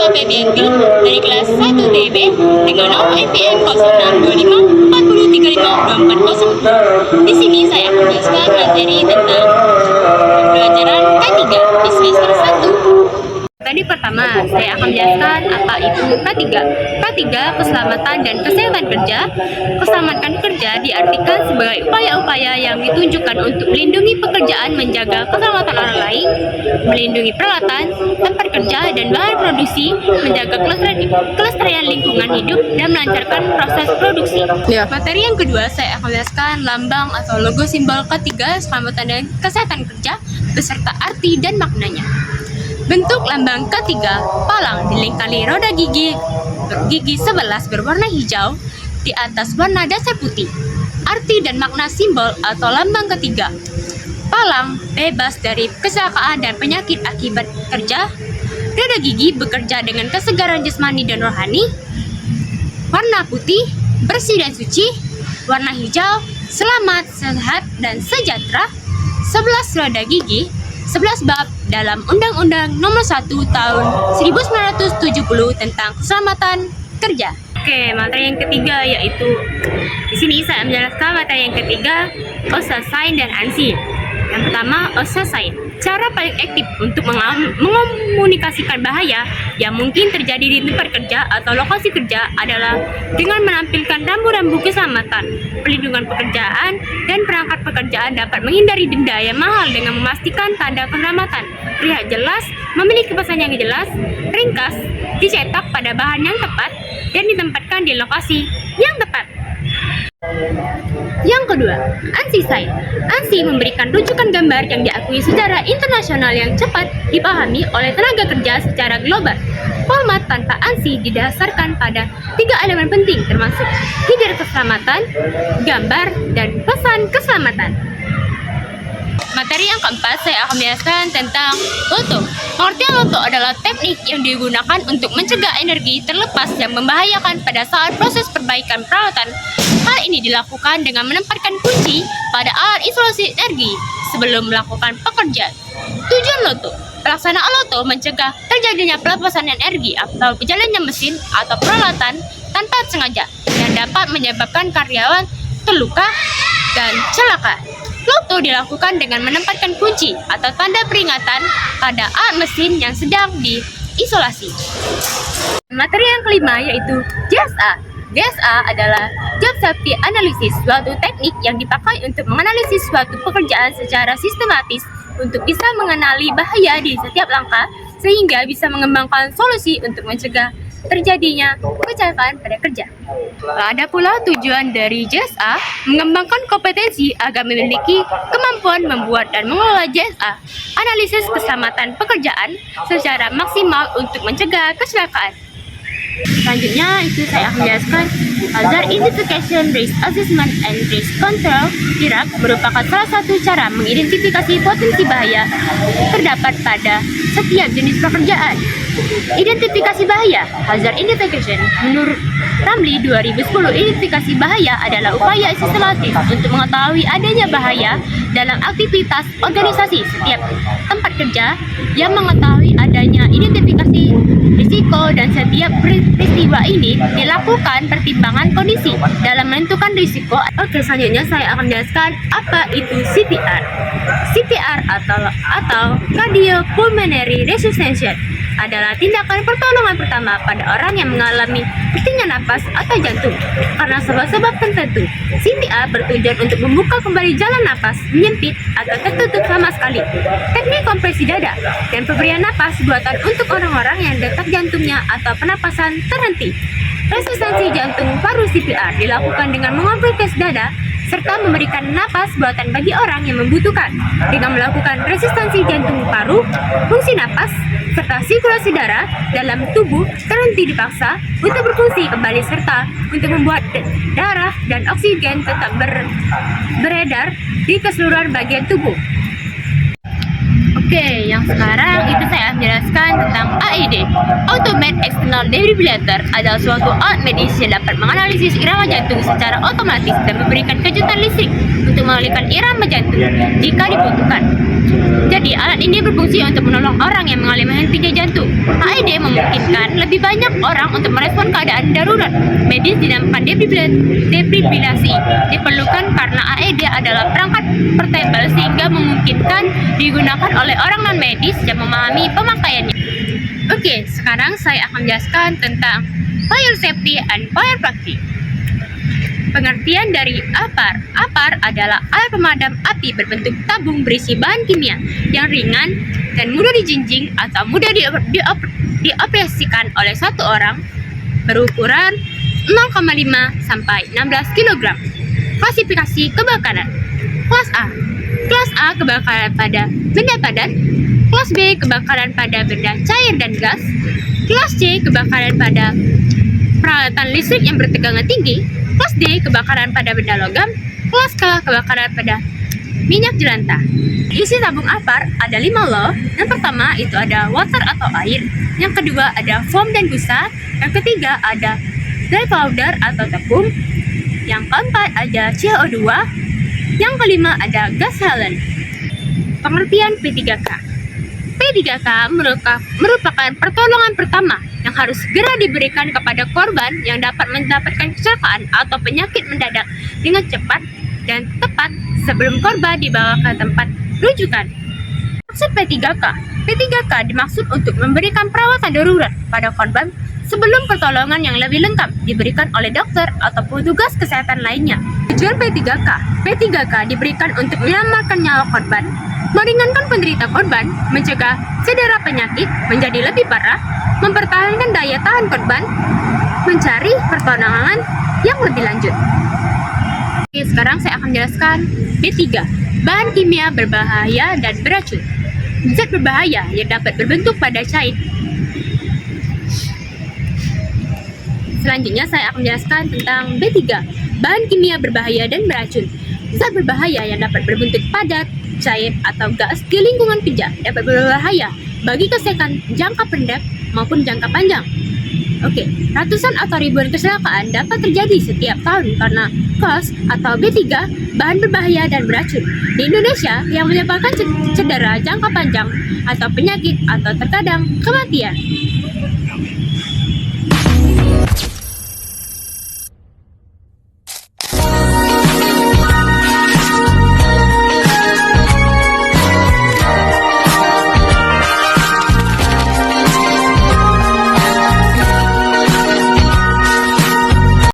PBNP dari kelas 1 TB dengan nomor IPM 0625403524. Di sini saya akan menjelaskan materi tentang pelajaran K3 di semester 1. Tadi pertama, saya akan menjelaskan apa itu K3. K3, keselamatan dan kesehatan kerja. Keselamatan kerja diartikan sebagai upaya-upaya yang ditunjukkan untuk melindungi pekerjaan, menjaga keselamatan orang lain, melindungi peralatan, tempat kerja, dan bahan produksi, menjaga kelestarian lingkungan hidup, dan melancarkan proses produksi. Materi yang kedua, saya akan menjelaskan lambang atau logo simbol K3, keselamatan dan kesehatan kerja, beserta arti dan maknanya. Bentuk lambang K3, palang dilengkapi roda gigi 11 berwarna hijau di atas warna dasar putih. Arti dan makna simbol atau lambang K3. Palang bebas dari kecelakaan dan penyakit akibat kerja. Roda gigi bekerja dengan kesegaran jasmani dan rohani. Warna putih, bersih dan suci. Warna hijau, selamat, sehat, dan sejahtera. 11 roda gigi, 11 bab dalam Undang-Undang Nomor 1 Tahun 1970 tentang keselamatan kerja. Oke, materi yang ketiga yaitu di sini saya menjelaskan materi yang ketiga, OSHA Sign dan ANSI. Yang pertama, OSHA Sign. Cara paling efektif untuk mengomunikasikan bahaya yang mungkin terjadi di tempat kerja atau lokasi kerja adalah dengan menampilkan rambu-rambu keselamatan, pelindungan pekerjaan, dan perangkat pekerjaan dapat menghindari denda yang mahal dengan memastikan tanda keselamatan terlihat jelas, memiliki pesan yang jelas, ringkas, dicetak pada bahan yang tepat, dan ditempatkan di lokasi yang tepat. Yang kedua, ANSI Sign. ANSI memberikan rujukan gambar yang diakui secara internasional yang cepat dipahami oleh tenaga kerja secara global. Format tanpa ANSI didasarkan pada 3 elemen penting termasuk hidir keselamatan, gambar, dan pesan keselamatan. Materi yang keempat, saya akan menjelaskan tentang LOTO. Pengertian LOTO adalah teknik yang digunakan untuk mencegah energi terlepas yang membahayakan pada saat proses perbaikan peralatan. Hal ini dilakukan dengan menempatkan kunci pada alat isolasi energi sebelum melakukan pekerjaan. Tujuan LOTO: pelaksanaan LOTO mencegah terjadinya pelepasan energi atau berjalannya mesin atau peralatan tanpa sengaja yang dapat menyebabkan karyawan terluka dan celaka. LOTO dilakukan dengan menempatkan kunci atau tanda peringatan pada alat mesin yang sedang diisolasi. Materi yang kelima yaitu JSA. JSA adalah Job Safety Analysis, suatu teknik yang dipakai untuk menganalisis suatu pekerjaan secara sistematis untuk bisa mengenali bahaya di setiap langkah sehingga bisa mengembangkan solusi untuk mencegah terjadinya kecelakaan pada kerja. Ada pula tujuan dari JSA mengembangkan kompetensi agar memiliki kemampuan membuat dan mengelola JSA, analisis keselamatan pekerjaan secara maksimal untuk mencegah kecelakaan. Selanjutnya itu saya akan menjelaskan Hazard Identification, Risk Assessment, and Risk Control (HIRAC) merupakan salah satu cara mengidentifikasi potensi bahaya terdapat pada setiap jenis pekerjaan. Identifikasi bahaya Hazard Identification. Menurut Ramli 2010, identifikasi bahaya adalah upaya sistematis untuk mengetahui adanya bahaya dalam aktivitas organisasi setiap tempat kerja yang mengetahui adanya identifikasi risiko dan setiap peristiwa ini dilakukan pertimbangan kondisi dalam menentukan risiko. Oke, selanjutnya saya akan menjelaskan apa itu CPR. CPR atau Cardiopulmonary Resuscitation adalah tindakan pertolongan pertama pada orang yang mengalami hentinya napas atau jantung karena sebab-sebab tertentu. CPR bertujuan untuk membuka kembali jalan napas menyempit atau tertutup sama sekali. Teknik kompresi dada dan pemberian napas buatan untuk orang-orang yang detak jantungnya atau penapasan terhenti. Resistensi jantung paru CPR dilakukan dengan mengompresi dada serta memberikan napas buatan bagi orang yang membutuhkan. Dengan melakukan resistensi jantung paru, fungsi napas, serta sirkulasi darah dalam tubuh terhenti dipaksa untuk berfungsi kembali serta untuk membuat darah dan oksigen tetap beredar di keseluruhan bagian tubuh. Oke, yang Yang sekarang itu saya menjelaskan tentang AED. Automated External Defibrillator adalah suatu alat medis yang dapat menganalisis irama jantung secara otomatis dan memberikan kejutan listrik untuk mengalihkan irama jantung jika dibutuhkan. Jadi alat ini berfungsi untuk menolong orang yang mengalami hentinya jantung. AED memungkinkan lebih banyak orang untuk merespon keadaan darurat medis dinamakan defibrilasi. Diperlukan karena AED adalah perangkat portable sehingga memungkinkan digunakan oleh orang non-medis yang memahami pemakaiannya. Oke, sekarang saya akan menjelaskan tentang fire safety and fire practice. Pengertian dari APAR. APAR adalah alat pemadam api berbentuk tabung berisi bahan kimia yang ringan dan mudah dijinjing atau mudah dioperasikan oleh satu orang, berukuran 0,5 sampai 16 kg. Klasifikasi kebakaran. Kelas A. Kelas A kebakaran pada benda padat. Kelas B kebakaran pada benda cair dan gas. Kelas C kebakaran pada peralatan listrik yang bertegangan tinggi. Kelas D kebakaran pada benda logam. Kelas K kebakaran pada minyak jelantah. Isi tabung APAR ada 5 loh. Yang pertama itu ada water atau air. Yang kedua ada foam dan busa. Yang ketiga ada dry powder atau tepung. Yang keempat ada CO2. Yang kelima ada gas halen. Pengertian P3K. P3K merupakan pertolongan pertama yang harus segera diberikan kepada korban yang dapat mendapatkan kecelakaan atau penyakit mendadak dengan cepat dan tepat sebelum korban dibawa ke tempat rujukan. Maksud P3K. P3K dimaksud untuk memberikan perawatan darurat pada korban sebelum pertolongan yang lebih lengkap diberikan oleh dokter atau petugas kesehatan lainnya. Tujuan P3K. P3K diberikan untuk menyelamatkan nyawa korban, meringankan penderita korban, mencegah cedera penyakit menjadi lebih parah, mempertahankan daya tahan korban, mencari pertolongan yang lebih lanjut. Oke, sekarang saya akan menjelaskan B3. Bahan kimia berbahaya dan beracun. Zat berbahaya yang dapat berbentuk pada cair. Selanjutnya saya akan menjelaskan tentang B3. Bahan kimia berbahaya dan beracun. Zat berbahaya yang dapat berbentuk padat, cair, atau gas di lingkungan kerja dapat berbahaya bagi kesehatan jangka pendek maupun jangka panjang. Oke, ratusan atau ribuan kecelakaan dapat terjadi setiap tahun karena KOS atau B3, bahan berbahaya dan beracun di Indonesia yang menyebabkan cedera jangka panjang atau penyakit atau terkadang kematian.